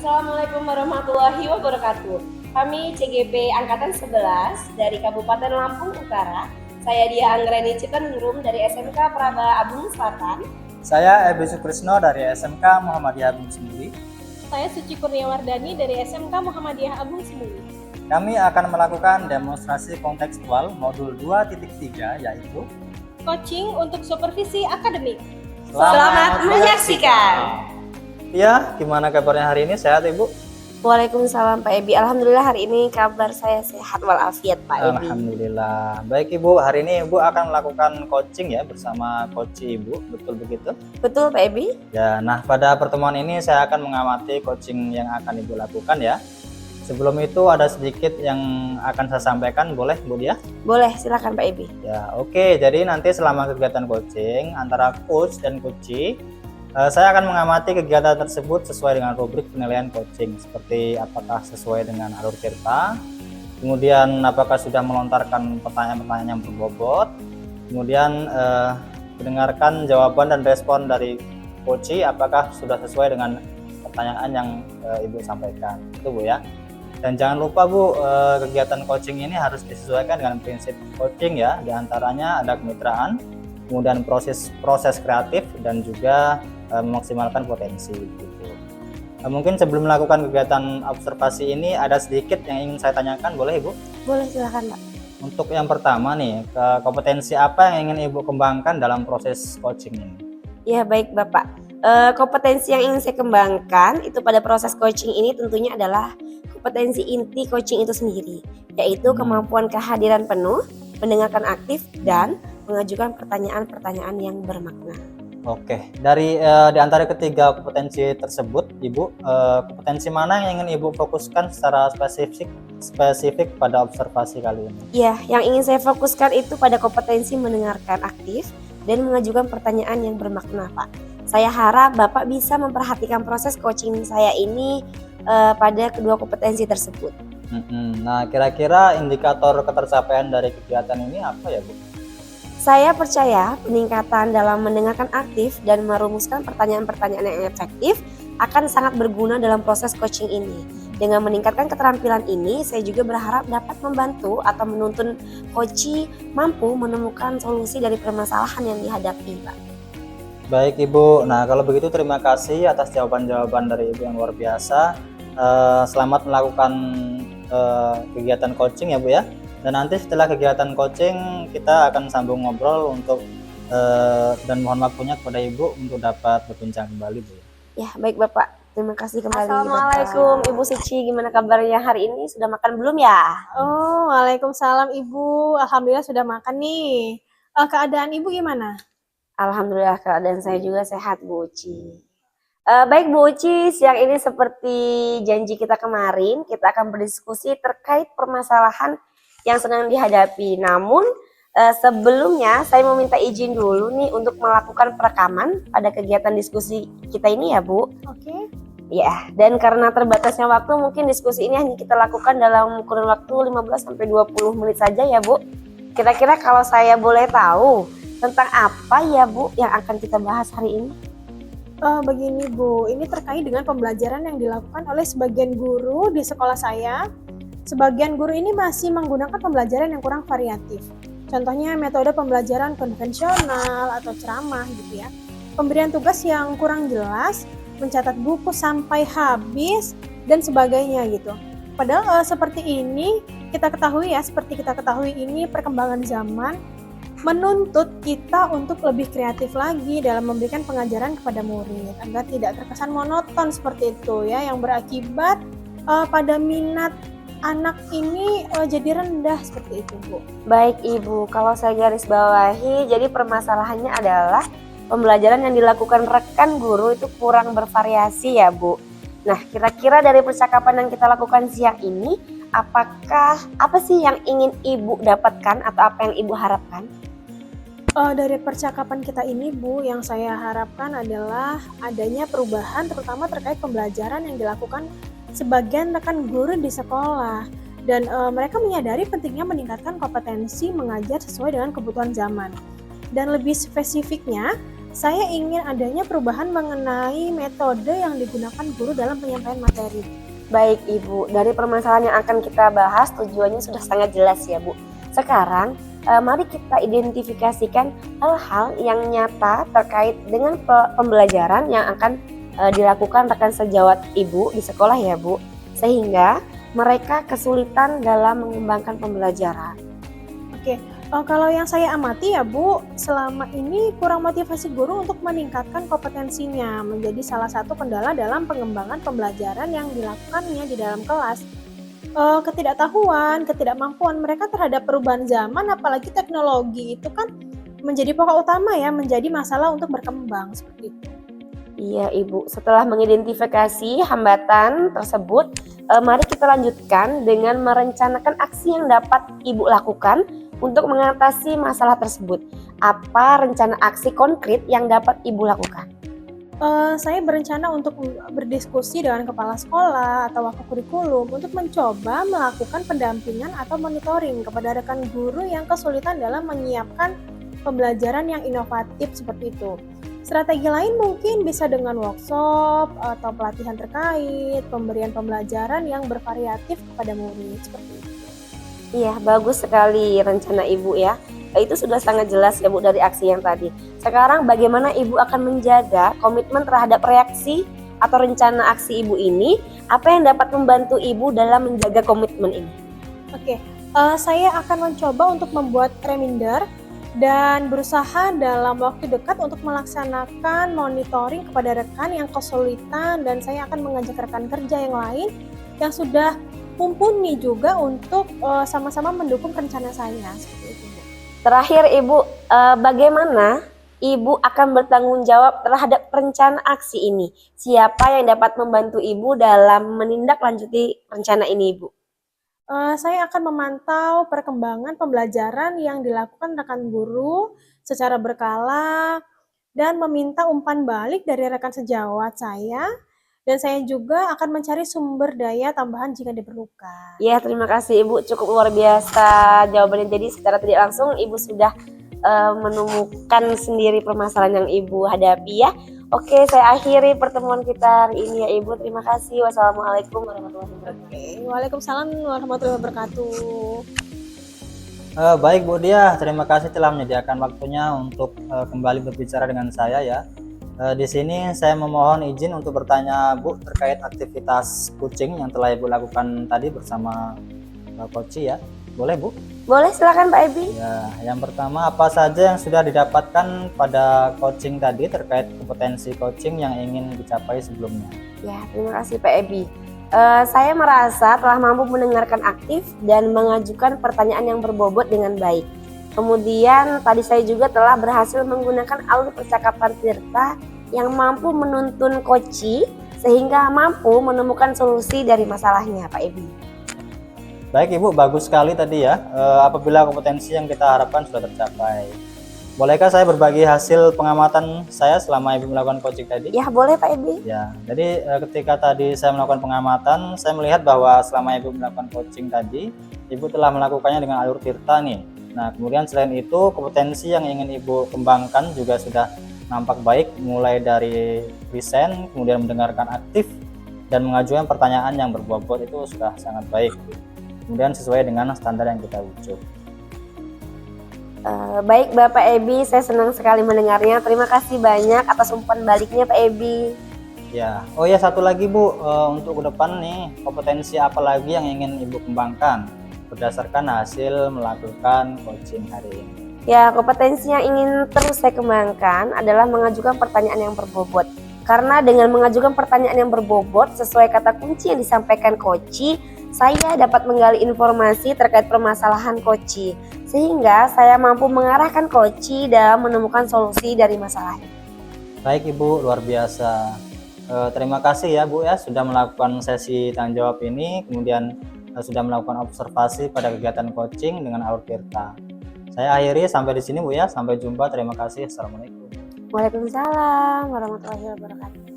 Assalamualaikum warahmatullahi wabarakatuh. Kami CGP Angkatan 11 dari Kabupaten Lampung Utara. Saya Dia Anggreni Cipeningrum dari SMK Praba Abung Selatan. Saya Ebi Sukrisno dari SMK Muhammadiyah Abung Semuli. Saya Suci Kurniawardani dari SMK Muhammadiyah Abung Semuli. Kami akan melakukan demonstrasi kontekstual modul 2.3 yaitu Coaching untuk supervisi akademik. Selamat menyaksikan. Ya, gimana kabarnya hari ini? Sehat Ibu? Waalaikumsalam Pak Ebi. Alhamdulillah hari ini kabar saya sehat walafiat Pak Ebi. Alhamdulillah. Baik Ibu, hari ini Ibu akan melakukan coaching ya bersama coach Ibu, betul begitu? Betul Pak Ebi? Ya, nah pada pertemuan ini saya akan mengamati coaching yang akan Ibu lakukan ya. Sebelum itu ada sedikit yang akan saya sampaikan, boleh Bu Dia? Boleh, silakan Pak Ebi. Ya, oke. Jadi nanti selama kegiatan coaching antara coach dan coachee, saya akan mengamati kegiatan tersebut sesuai dengan rubrik penilaian coaching, seperti apakah sesuai dengan alur cerita, kemudian apakah sudah melontarkan pertanyaan-pertanyaan yang berbobot, kemudian mendengarkan jawaban dan respon dari coachee apakah sudah sesuai dengan pertanyaan yang Ibu sampaikan. Itu Bu ya. Dan jangan lupa Bu, kegiatan coaching ini harus disesuaikan dengan prinsip coaching ya. Di antaranya ada kemitraan, kemudian proses kreatif dan juga memaksimalkan potensi gitu. Mungkin sebelum melakukan kegiatan observasi ini ada sedikit yang ingin saya tanyakan, boleh Ibu? Boleh, silakan Pak. Untuk yang pertama nih, kompetensi apa yang ingin Ibu kembangkan dalam proses coaching ini? Ya baik Bapak. Kompetensi yang ingin saya kembangkan itu pada proses coaching ini tentunya adalah kompetensi inti coaching itu sendiri, yaitu kemampuan kehadiran penuh, mendengarkan aktif, dan mengajukan pertanyaan-pertanyaan yang bermakna. Oke, di antara ketiga kompetensi tersebut, Ibu, kompetensi mana yang ingin Ibu fokuskan secara spesifik pada observasi kali ini? Ya, yang ingin saya fokuskan itu pada kompetensi mendengarkan aktif dan mengajukan pertanyaan yang bermakna, Pak. Saya harap Bapak bisa memperhatikan proses coaching saya ini pada kedua kompetensi tersebut. Nah, kira-kira indikator ketercapaian dari kegiatan ini apa ya, Bu? Saya percaya peningkatan dalam mendengarkan aktif dan merumuskan pertanyaan-pertanyaan yang efektif akan sangat berguna dalam proses coaching ini. Dengan meningkatkan keterampilan ini, saya juga berharap dapat membantu atau menuntun coachee mampu menemukan solusi dari permasalahan yang dihadapi, Pak. Baik Ibu, nah kalau begitu terima kasih atas jawaban-jawaban dari Ibu yang luar biasa. Selamat melakukan kegiatan coaching ya Bu ya. Dan nanti setelah kegiatan coaching kita akan sambung ngobrol untuk dan mohon waktunya kepada Ibu untuk dapat berbincang kembali Bu. Ya baik Bapak, terima kasih kembali. Assalamualaikum Ibu Suci, gimana kabarnya hari ini? Sudah makan belum ya? Oh, waalaikumsalam Ibu. Alhamdulillah sudah makan nih. Keadaan Ibu gimana? Alhamdulillah keadaan saya juga sehat Bu Uci. Baik Bu Uci, siang ini seperti janji kita kemarin, kita akan berdiskusi terkait permasalahan yang sedang dihadapi. Namun sebelumnya saya mau minta izin dulu nih untuk melakukan perekaman pada kegiatan diskusi kita ini ya Bu. Oke. Ya, dan karena terbatasnya waktu mungkin diskusi ini hanya kita lakukan dalam kurun waktu 15-20 menit saja ya Bu. Kira-kira kalau saya boleh tahu tentang apa ya Bu yang akan kita bahas hari ini? Begini Bu, ini terkait dengan pembelajaran yang dilakukan oleh sebagian guru di sekolah saya. Sebagian guru ini masih menggunakan pembelajaran yang kurang variatif. Contohnya metode pembelajaran konvensional atau ceramah gitu ya. Pemberian tugas yang kurang jelas, mencatat buku sampai habis dan sebagainya gitu. Padahal seperti kita ketahui ini perkembangan zaman menuntut kita untuk lebih kreatif lagi dalam memberikan pengajaran kepada murid agar tidak terkesan monoton seperti itu ya, yang berakibat pada minat anak ini jadi rendah seperti itu Bu. Baik Ibu, kalau saya garis bawahi, jadi permasalahannya adalah pembelajaran yang dilakukan rekan guru itu kurang bervariasi ya Bu. Nah, kira-kira dari percakapan yang kita lakukan siang ini, apa sih yang ingin Ibu dapatkan atau apa yang Ibu harapkan? Dari percakapan kita ini Bu, yang saya harapkan adalah adanya perubahan terutama terkait pembelajaran yang dilakukan sebagian rekan guru di sekolah. Dan mereka menyadari pentingnya meningkatkan kompetensi mengajar sesuai dengan kebutuhan zaman. Dan lebih spesifiknya, Saya ingin adanya perubahan mengenai metode yang digunakan guru dalam penyampaian materi. Baik Ibu, dari permasalahan yang akan kita bahas tujuannya sudah sangat jelas ya Bu. Sekarang mari kita identifikasikan hal-hal yang nyata terkait dengan pembelajaran yang akan dilakukan rekan sejawat Ibu di sekolah ya Bu, sehingga mereka kesulitan dalam mengembangkan pembelajaran. Oke, kalau yang saya amati ya Bu, selama ini kurang motivasi guru untuk meningkatkan kompetensinya menjadi salah satu kendala dalam pengembangan pembelajaran yang dilakukannya di dalam kelas. Ketidaktahuan, ketidakmampuan mereka terhadap perubahan zaman apalagi teknologi itu kan menjadi pokok utama ya, menjadi masalah untuk berkembang seperti itu. Iya Ibu, setelah mengidentifikasi hambatan tersebut, mari kita lanjutkan dengan merencanakan aksi yang dapat Ibu lakukan untuk mengatasi masalah tersebut. Apa rencana aksi konkret yang dapat Ibu lakukan? Saya berencana untuk berdiskusi dengan kepala sekolah atau wakil kurikulum untuk mencoba melakukan pendampingan atau monitoring kepada rekan guru yang kesulitan dalam menyiapkan pembelajaran yang inovatif seperti itu. Strategi lain mungkin bisa dengan workshop atau pelatihan terkait pemberian pembelajaran yang bervariatif kepada murid seperti itu. Iya, bagus sekali rencana Ibu ya. Itu sudah sangat jelas ya Bu dari aksi yang tadi. Sekarang bagaimana Ibu akan menjaga komitmen terhadap reaksi atau rencana aksi Ibu ini? Apa yang dapat membantu Ibu dalam menjaga komitmen ini? Oke, saya akan mencoba untuk membuat reminder dan berusaha dalam waktu dekat untuk melaksanakan monitoring kepada rekan yang kesulitan, dan saya akan mengajak rekan kerja yang lain yang sudah mumpuni juga untuk sama-sama mendukung rencana saya seperti itu. Terakhir Ibu, bagaimana Ibu akan bertanggung jawab terhadap rencana aksi ini? Siapa yang dapat membantu Ibu dalam menindaklanjuti rencana ini Ibu? Saya akan memantau perkembangan pembelajaran yang dilakukan rekan guru secara berkala dan meminta umpan balik dari rekan sejawat saya, dan saya juga akan mencari sumber daya tambahan jika diperlukan. Ya, terima kasih Ibu, cukup luar biasa jawabannya. Jadi secara tidak langsung Ibu sudah menemukan sendiri permasalahan yang Ibu hadapi ya. Oke, saya akhiri pertemuan kita hari ini ya Ibu. Terima kasih. Wassalamualaikum warahmatullahi wabarakatuh. Oke, Waalaikumsalam warahmatullahi wabarakatuh. Baik Bu Dia, terima kasih telah menyediakan waktunya untuk kembali berbicara dengan saya ya. Di sini saya memohon izin untuk bertanya Bu terkait aktivitas coaching yang telah Ibu lakukan tadi bersama Koci ya. Boleh Bu? Boleh, silakan Pak Ebi. Ya, yang pertama apa saja yang sudah didapatkan pada coaching tadi terkait kompetensi coaching yang ingin dicapai sebelumnya? Ya, terima kasih Pak Ebi. Saya merasa telah mampu mendengarkan aktif dan mengajukan pertanyaan yang berbobot dengan baik. Kemudian tadi saya juga telah berhasil menggunakan alur percakapan Tirta yang mampu menuntun Koci sehingga mampu menemukan solusi dari masalahnya Pak Ebi. Baik Ibu, bagus sekali tadi ya. Apabila kompetensi yang kita harapkan sudah tercapai, bolehkah saya berbagi hasil pengamatan saya selama Ibu melakukan coaching tadi? Ya, boleh Pak Ebi. Ya, jadi ketika tadi saya melakukan pengamatan, saya melihat bahwa selama Ibu melakukan coaching tadi, Ibu telah melakukannya dengan alur Tirta nih. Nah, kemudian selain itu kompetensi yang ingin Ibu kembangkan juga sudah nampak baik, mulai dari listen, kemudian mendengarkan aktif, dan mengajukan pertanyaan yang berbobot itu sudah sangat baik. Kemudian sesuai dengan standar yang kita ujuk. Baik Bapak Ebi, saya senang sekali mendengarnya. Terima kasih banyak atas umpan baliknya Pak Ebi. Ya, oh ya satu lagi Bu, untuk ke depan nih kompetensi apa lagi yang ingin Ibu kembangkan berdasarkan hasil melakukan coaching hari ini? Ya, kompetensi yang ingin terus saya kembangkan adalah mengajukan pertanyaan yang berbobot. Karena dengan mengajukan pertanyaan yang berbobot sesuai kata kunci yang disampaikan Koci, saya dapat menggali informasi terkait permasalahan Koci, sehingga saya mampu mengarahkan Koci dalam menemukan solusi dari masalahnya. Baik Ibu, luar biasa. Terima kasih ya Bu ya sudah melakukan sesi tanya jawab ini, kemudian sudah melakukan observasi pada kegiatan coaching dengan alur Tirta. Saya akhiri sampai di sini Bu ya. Sampai jumpa. Terima kasih. Assalamualaikum. Waalaikumsalam warahmatullahi wabarakatuh.